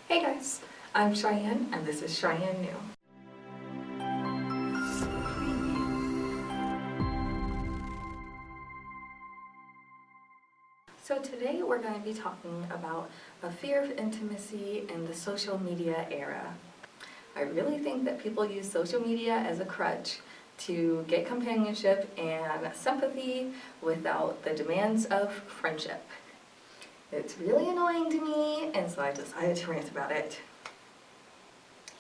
Hey guys, I'm Cheyenne and this is Cheyenne New. So today we're going to be talking about a fear of intimacy in the social media era. I really think that people use social media as a crutch to get companionship and sympathy without the demands of friendship. It's really annoying to me, and so I decided to rant about it.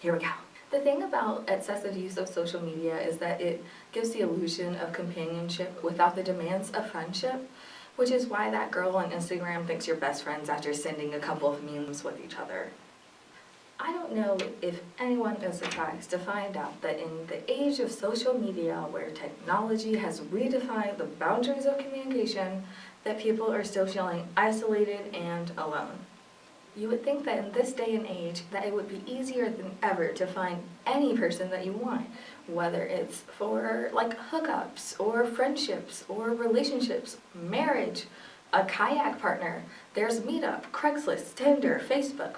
Here we go. The thing about excessive use of social media is that it gives the illusion of companionship without the demands of friendship, which is why that girl on Instagram thinks you're best friends after sending a couple of memes with each other. I don't know if anyone is surprised to find out that in the age of social media, where technology has redefined the boundaries of communication, that people are still feeling isolated and alone. You would think that in this day and age that it would be easier than ever to find any person that you want, whether it's for like hookups or friendships or relationships, marriage, a kayak partner. There's Meetup, Craigslist, Tinder, Facebook.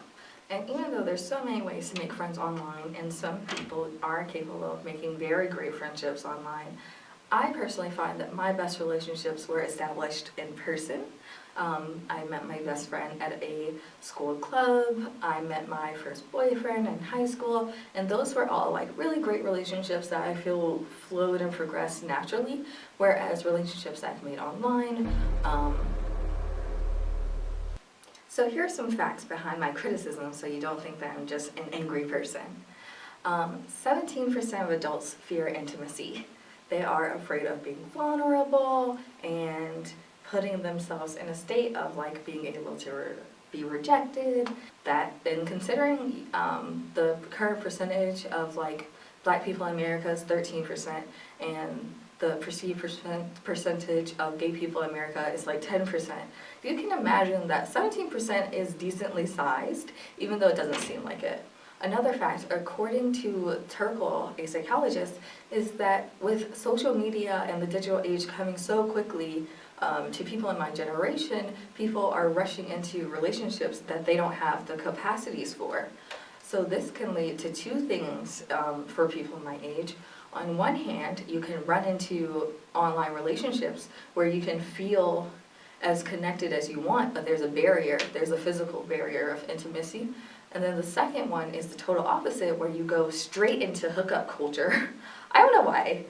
And even though there's so many ways to make friends online and some people are capable of making very great friendships online, I personally find that my best relationships were established in person. I met my best friend at a school club, I met my first boyfriend in high school, and those were all like really great relationships that I feel flowed and progressed naturally, whereas relationships I've made online. So here are some facts behind my criticism so you don't think that I'm just an angry person. 17% of adults fear intimacy. They are afraid of being vulnerable and putting themselves in a state of like being able to be rejected. That, and considering the current percentage of like Black people in America is 13%, and the perceived percentage of gay people in America is like 10%. You can imagine that 17% is decently sized, even though it doesn't seem like it. Another fact, according to Turkle, a psychologist, is that with social media and the digital age coming so quickly to people in my generation, people are rushing into relationships that they don't have the capacities for. So this can lead to two things for people my age. On one hand, you can run into online relationships where you can feel as connected as you want, but there's a barrier, there's a physical barrier of intimacy. And then the second one is the total opposite, where you go straight into hookup culture. I don't know why,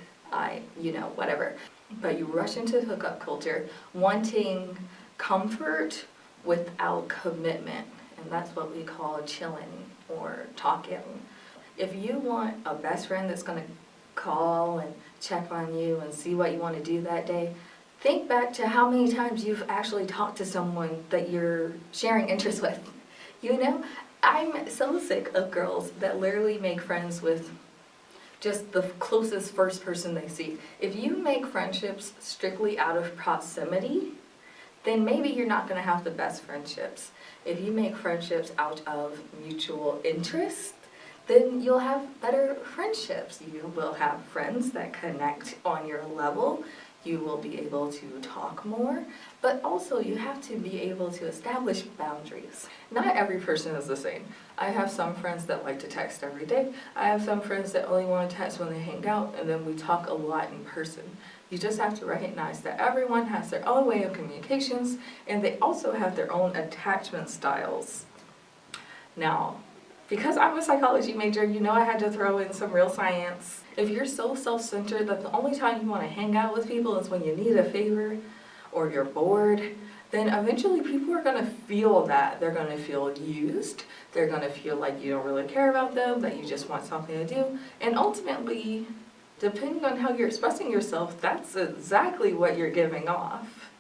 whatever. But you rush into hookup culture wanting comfort without commitment. And that's what we call chilling or talking. If you want a best friend that's going to call and check on you and see what you want to do that day, think back to how many times you've actually talked to someone that you're sharing interests with. I'm so sick of girls that literally make friends with just the closest first person they see. If you make friendships strictly out of proximity, then maybe you're not going to have the best friendships. If you make friendships out of mutual interest, then you'll have better friendships. You will have friends that connect on your level. You will be able to talk more, but also you have to be able to establish boundaries. Not every person is the same. I have some friends that like to text every day. I have some friends that only want to text when they hang out, and then we talk a lot in person. You just have to recognize that everyone has their own way of communications, and they also have their own attachment styles. Now, because I'm a psychology major, I had to throw in some real science. If you're so self-centered that the only time you want to hang out with people is when you need a favor or you're bored, then eventually people are going to feel that. They're going to feel used. They're going to feel like you don't really care about them, that you just want something to do. And ultimately, depending on how you're expressing yourself, that's exactly what you're giving off.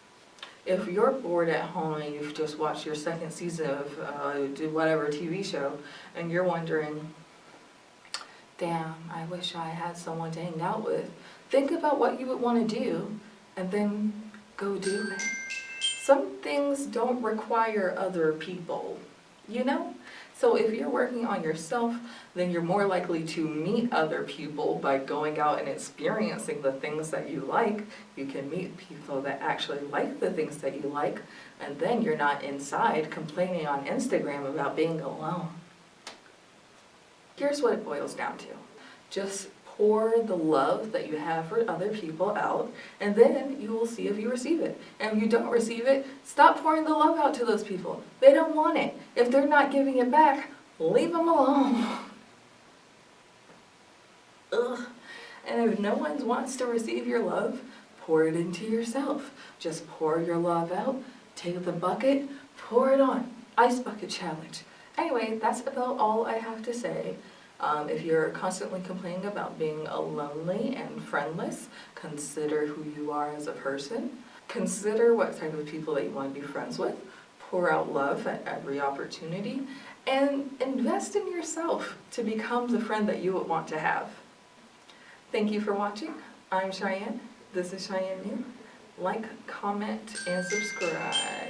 If you're bored at home and you've just watched your second season of whatever TV show, and you're wondering, damn, I wish I had someone to hang out with, think about what you would want to do, and then go do it. Some things don't require other people, So if you're working on yourself, then you're more likely to meet other people by going out and experiencing the things that you like. You can meet people that actually like the things that you like, and then you're not inside complaining on Instagram about being alone. Here's what it boils down to. Just pour the love that you have for other people out, and then you will see if you receive it. And if you don't receive it, stop pouring the love out to those people. They don't want it. If they're not giving it back, leave them alone. Ugh. And if no one wants to receive your love, pour it into yourself. Just pour your love out, take the bucket, pour it on. Ice bucket challenge. Anyway, that's about all I have to say. If you're constantly complaining about being lonely and friendless, consider who you are as a person. Consider what type of people that you want to be friends with. Pour out love at every opportunity. And invest in yourself to become the friend that you would want to have. Thank you for watching. I'm Cheyenne. This is Cheyenne New. Like, comment, and subscribe.